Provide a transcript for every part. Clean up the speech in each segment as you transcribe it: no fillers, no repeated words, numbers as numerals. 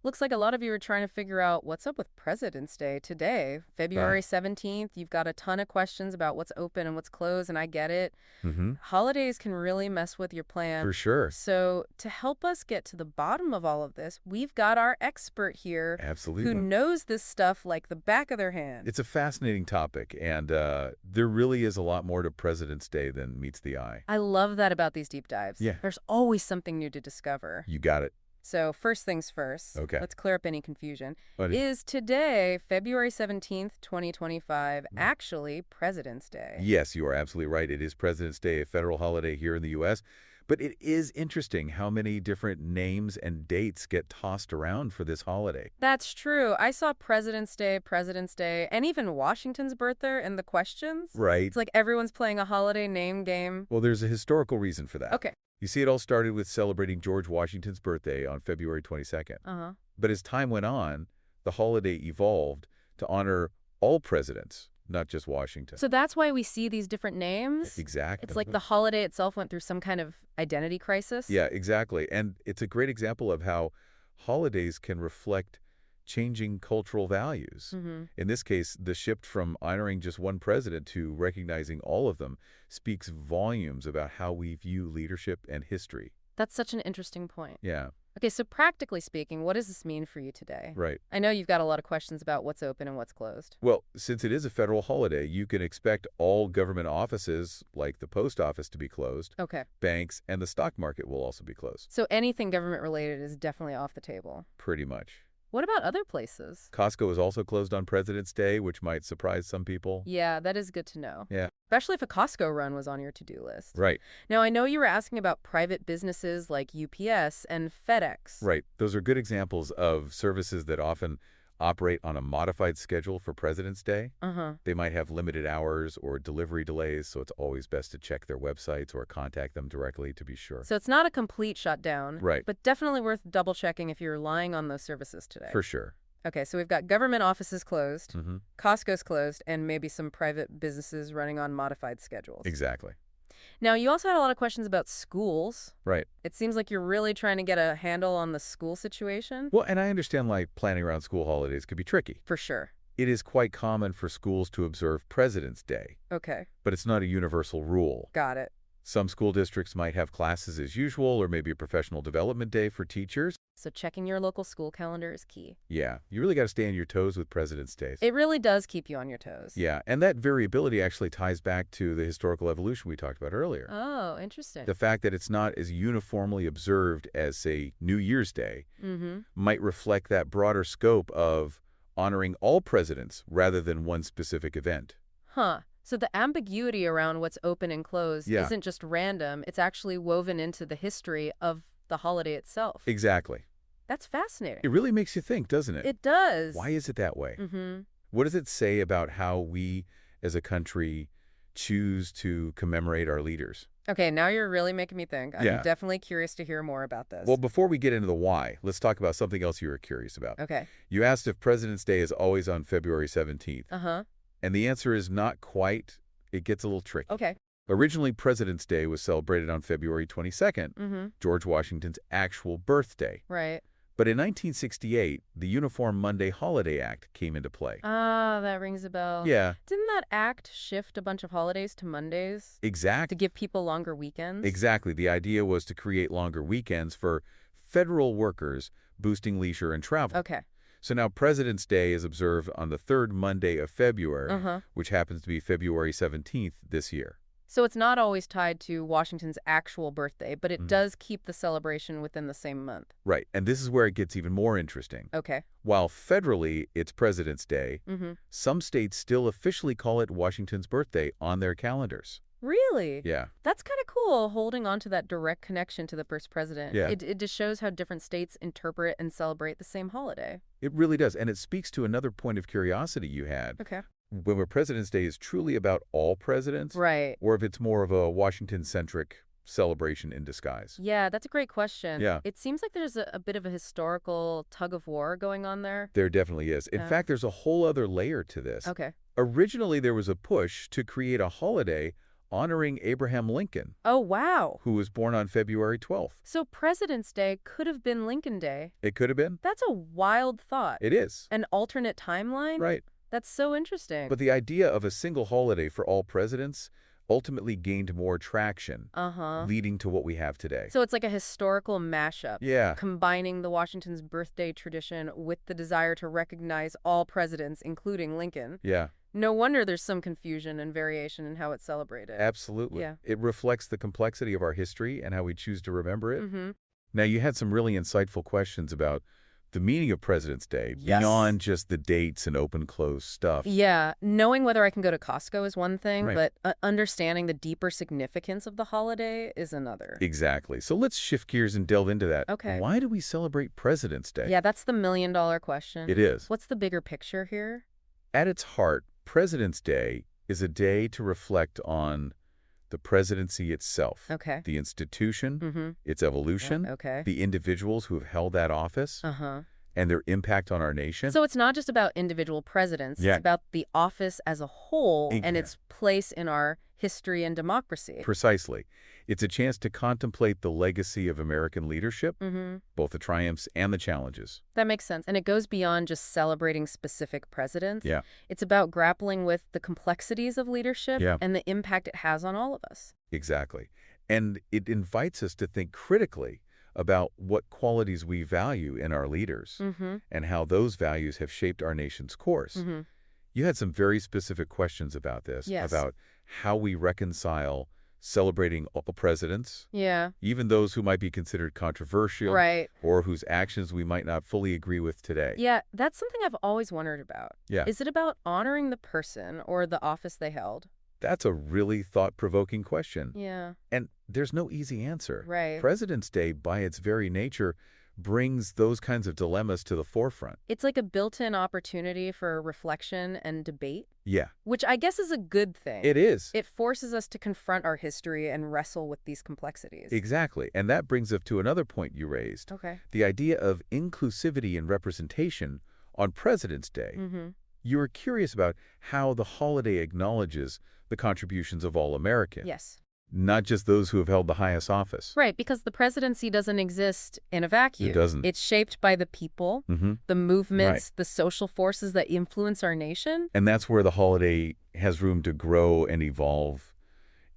Looks like a lot of you are trying to figure out what's up with President's Day today, Ah, February 17th. You've got a ton of questions about what's open and what's closed, and I get it. mm-hmm. Holidays can really mess with your For plan. sure. So, to help us get to the bottom of all of this, we've got our expert here who Absolutely. knows this stuff like the back of their hand. It's a fascinating topic, and there really is a lot more to President's Day than meets the eye. I love that about these deep dives. Yeah, There's always something new to discover. you got it. So, first things first, Okay. let's clear up any confusion. Buddy. Is today, February 17th, 2025, actually President's Day? Yes, you are absolutely right. It is President's Day, a federal holiday here in the U.S., but it is interesting how many different names and dates get tossed around for this holiday. That's true. I saw President's Day, and even Washington's birthday in the questions. Right. It's like everyone's playing a holiday name game. Well, there's a historical reason for that. Okay. You see, it all started with celebrating George Washington's birthday on February 22nd. Uh-huh. But as time went on, the holiday evolved to honor all presidents, not just Washington. So that's why we see these different names? Exactly. It's like the holiday itself went through some kind of identity crisis? Yeah, exactly. And it's a great example of how holidays can reflect changing cultural values. Mm-hmm. In this case, the shift from honoring just one president to recognizing all of them speaks volumes about how we view leadership and history. That's such an interesting point. Yeah, Okay, so practically speaking, what does this mean for you today? right. I know you've got a lot of questions about what's open and what's closed. Well, since it is a federal holiday, you can expect all government offices, like the post office, to be closed. Okay. Banks and the stock market will also be closed, So anything government related is definitely off the table. pretty much. What about other places? Costco is also closed on President's Day, which might surprise some people. Yeah, that is good to know. Yeah, Especially if a Costco run was on your to-do list. right, Now, I know you were asking about private businesses like UPS and FedEx. right. Those are good examples of services that often operate on a modified schedule for President's Day. Uh-huh. They might have limited hours or delivery delays, so it's always best to check their websites or contact them directly to be sure. So it's not a complete shutdown. Right. But definitely worth double-checking if you're relying on those services today. For sure. Okay, so we've got government offices closed, Mm-hmm. Costco's closed, and maybe some private businesses running on modified schedules. Exactly. Now, you also had a lot of questions about schools. Right. It seems like you're really trying to get a handle on the school situation. Well, and I understand like planning around school holidays could be tricky. For sure. It is quite common for schools to observe President's Day, Okay, but it's not a universal rule. got it. Some school districts might have classes as usual or maybe a professional development day for teachers. So checking your local school calendar is key. Yeah, you really got to stay on your toes with President's Day. It really does keep you on your toes. Yeah, and that variability actually ties back to the historical evolution we talked about earlier. Oh, interesting. The fact that it's not as uniformly observed as, say, New Year's Day Mm-hmm. might reflect that broader scope of honoring all presidents rather than one specific event. Huh. So the ambiguity around what's open and closed Yeah. isn't just random, it's actually woven into the history of the holiday itself. Exactly. That's fascinating. It really makes you think, doesn't it? It does. Why is it that way? Mm-hmm. What does it say about how we as a country choose to commemorate our leaders? Okay, now you're really making me think. I'm Yeah. definitely curious to hear more about this. Well, before we get into the why, let's talk about something else you were curious about. Okay. You asked if President's Day is always on February 17th, Uh-huh. and the answer is not quite. It gets a little tricky. Okay. Originally, President's Day was celebrated on February 22nd, Mm-hmm. George Washington's actual birthday. Right. But in 1968, the Uniform Monday Holiday Act came into play. Ah, that rings a bell. Yeah, Didn't that act shift a bunch of holidays to Mondays to exactly. give people longer weekends? Exactly. The idea was to create longer weekends for federal workers, boosting leisure and travel. Okay. So now President's Day is observed on the third Monday of February, Uh-huh. which happens to be February 17th this year. So it's not always tied to Washington's actual birthday, but it Mhm. does keep the celebration within the same month. Right, and this is where it gets even more interesting. Okay. While federally it's President's Day, Mm-hmm. some states still officially call it Washington's birthday on their calendars. Really? Yeah, That's kind of cool, holding on to that direct connection to the first president. Yeah. It just shows how different states interpret and celebrate the same holiday. it really does, and it speaks to another point of curiosity you had. Okay. Whether President's Day is truly about all presidents, Right. or if it's more of a Washington-centric celebration in disguise. Yeah, that's a great question. Yeah. It seems like there's a bit of a historical tug of war going on there. There definitely is. In Yeah. fact, there's a whole other layer to this. Okay. Originally, there was a push to create a holiday honoring Abraham Lincoln, Oh, wow. who was born on February 12th. So President's Day could have been Lincoln Day. It could have been. That's a wild thought. It is. An alternate timeline? Right. That's so interesting. But the idea of a single holiday for all presidents ultimately gained more traction, leading to what we have today. So it's like a historical mashup. Yeah. Combining the Washington's birthday tradition with the desire to recognize all presidents, including Lincoln. Yeah. No wonder there's some confusion and variation in how it's celebrated. Absolutely. Yeah. It reflects the complexity of our history and how we choose to remember it. Mm-hmm. Now, you had some really insightful questions about the meaning of President's Day beyond just the dates and open-close stuff. Yeah, knowing whether I can go to Costco is one thing, Right. but understanding the deeper significance of the holiday is another. Exactly. So let's shift gears and delve into that. Okay. Why do we celebrate President's Day? Yeah, that's the million-dollar question. It is. What's the bigger picture here? At its heart, President's Day is a day to reflect on the presidency itself, Okay. the institution, Mm-hmm. its evolution, Okay. the individuals who have held that office, Uh-huh. and their impact on our nation. So it's not just about individual presidents. Yeah. It's about the office as a whole and Yeah. its place in our history and democracy. Precisely. It's a chance to contemplate the legacy of American leadership, Mm-hmm. both the triumphs and the challenges. That makes sense. And it goes beyond just celebrating specific presidents. Yeah. It's about grappling with the complexities of leadership Yeah. and the impact it has on all of us. Exactly. And it invites us to think critically about what qualities we value in our leaders Mm-hmm. and how those values have shaped our nation's course. Mm-hmm. You had some very specific questions about this, Yes. about how we reconcile celebrating all presidents, Yeah. even those who might be considered controversial Right. or whose actions we might not fully agree with today. Yeah, that's something I've always wondered about. Yeah. Is it about honoring the person or the office they held? That's a really thought-provoking question. Yeah. And there's no easy answer. Right. President's Day, by its very nature, brings those kinds of dilemmas to the forefront. It's like a built-in opportunity for reflection and debate, Yeah, which I guess is a good thing. it is. It forces us to confront our history and wrestle with these complexities. Exactly. And that brings us to another point you raised, Okay. the idea of inclusivity and representation on President's Day. Mm-hmm. You were curious about how the holiday acknowledges the contributions of all Americans, Yes. not just those who have held the highest office. Right, because the presidency doesn't exist in a vacuum. It doesn't. It's shaped by the people, Mm-hmm. the movements, the social forces that influence our nation. And that's where the holiday has room to grow and evolve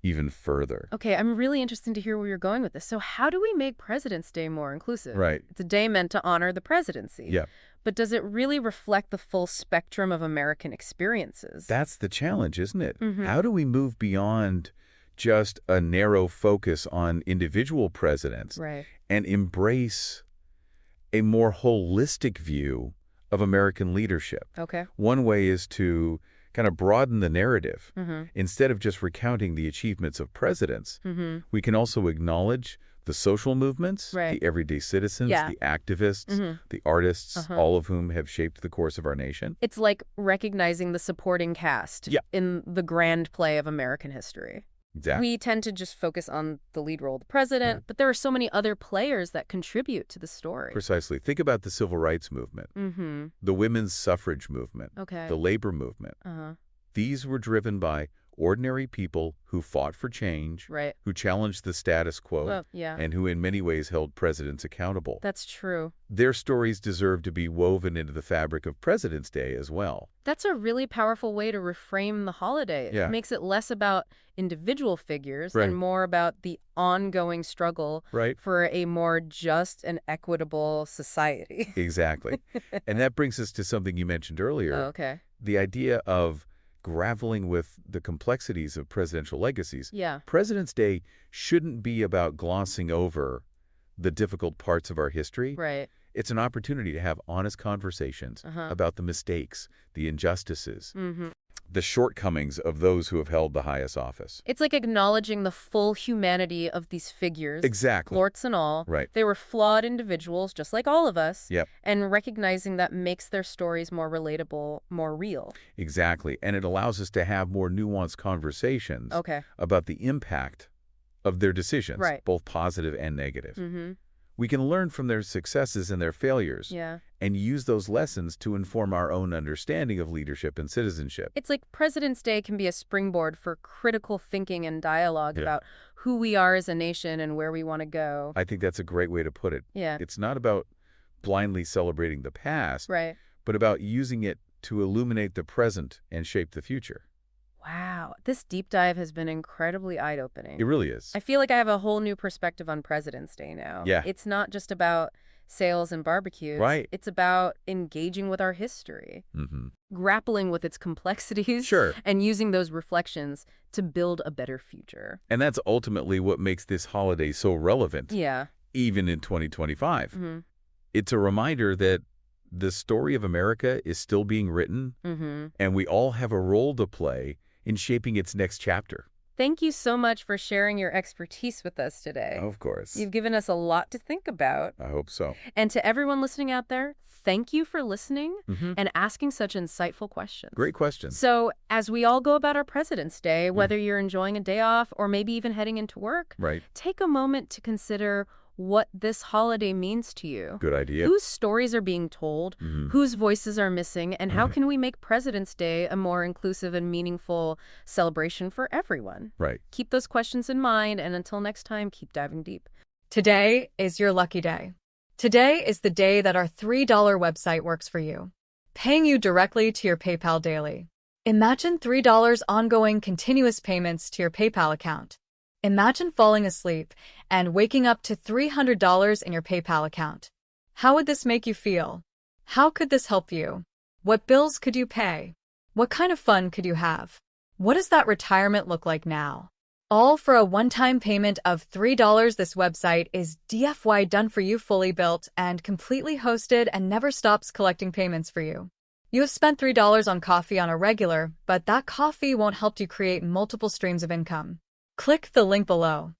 even further. Okay, I'm really interested to hear where you're going with this. So how do we make President's Day more inclusive? Right. It's a day meant to honor the presidency. Yeah. But does it really reflect the full spectrum of American experiences? That's the challenge, isn't it? Mhm. How do we move beyond just a narrow focus on individual presidents Right. and embrace a more holistic view of American leadership? Okay. One way is to kind of broaden the narrative. Mm-hmm. Instead of just recounting the achievements of presidents, Mm-hmm. we can also acknowledge the social movements, Right. the everyday citizens, Yeah. the activists, Mhm. the artists, Uh-huh. all of whom have shaped the course of our nation. It's like recognizing the supporting cast Yeah. in the grand play of American history. Exactly. We tend to just focus on the lead role of the president, but there are so many other players that contribute to the story. Precisely. Think about the civil rights movement, Mm-hmm. the women's suffrage movement, Okay. the labor movement. Uh-huh. These were driven by ordinary people who fought for change, Right. who challenged the status quo, Well, yeah. and who in many ways held presidents accountable. That's true. Their stories deserve to be woven into the fabric of President's Day as well. That's a really powerful way to reframe the holiday. Yeah. It makes it less about individual figures Right. and more about the ongoing struggle Right? for a more just and equitable society. Exactly. And that brings us to something you mentioned earlier, Oh, okay. the idea of grappling with the complexities of presidential legacies. Yeah. President's Day shouldn't be about glossing over the difficult parts of our history. Right. It's an opportunity to have honest conversations Uh-huh. about the mistakes, the injustices, Mm-hmm. the shortcomings of those who have held the highest office. It's like acknowledging the full humanity of these figures. Exactly. Warts and all. Right. They were flawed individuals, just like all of us. Yep. And recognizing that makes their stories more relatable, more real. Exactly. And it allows us to have more nuanced conversations Okay. about the impact of their decisions, Right. both positive and negative. Mm-hmm. We can learn from their successes and their failures Yeah. and use those lessons to inform our own understanding of leadership and citizenship. It's like President's Day can be a springboard for critical thinking and dialogue Yeah. about who we are as a nation and where we want to go. I think that's a great way to put it. Yeah. It's not about blindly celebrating the past, Right. but about using it to illuminate the present and shape the future. Wow. This deep dive has been incredibly eye-opening. It really is. I feel like I have a whole new perspective on President's Day now. Yeah. It's not just about sales and barbecues. Right. It's about engaging with our history, Mm-hmm. grappling with its complexities, Sure. and using those reflections to build a better future. And that's ultimately what makes this holiday so relevant, Yeah. even in 2025. Mm-hmm. It's a reminder that the story of America is still being written, Mm-hmm. and we all have a role to play in shaping its next chapter. Thank you so much for sharing your expertise with us today. Of course. You've given us a lot to think about. I hope so. And to everyone listening out there, thank you for listening Mm-hmm. and asking such insightful questions. Great question. So, as we all go about our President's Day, whether you're enjoying a day off or maybe even heading into work, Right. take a moment to consider what this holiday means to you. Good idea. Whose stories are being told, Mhm. whose voices are missing, and how Mhm. can we make President's Day a more inclusive and meaningful celebration for everyone? Right. Keep those questions in mind, and until next time, keep diving deep. Today is your lucky day. Today is the day that our $3 website works for you, paying you directly to your PayPal daily. Imagine $3 ongoing continuous payments to your PayPal account. Imagine falling asleep and waking up to $300 in your PayPal account. How would this make you feel? How could this help you? What bills could you pay? What kind of fun could you have? What does that retirement look like now? All for a one-time payment of $3. This website is DFY done for you, fully built and completely hosted, and never stops collecting payments for you. You have spent $3 on coffee on a regular, but that coffee won't help you create multiple streams of income. Click the link below.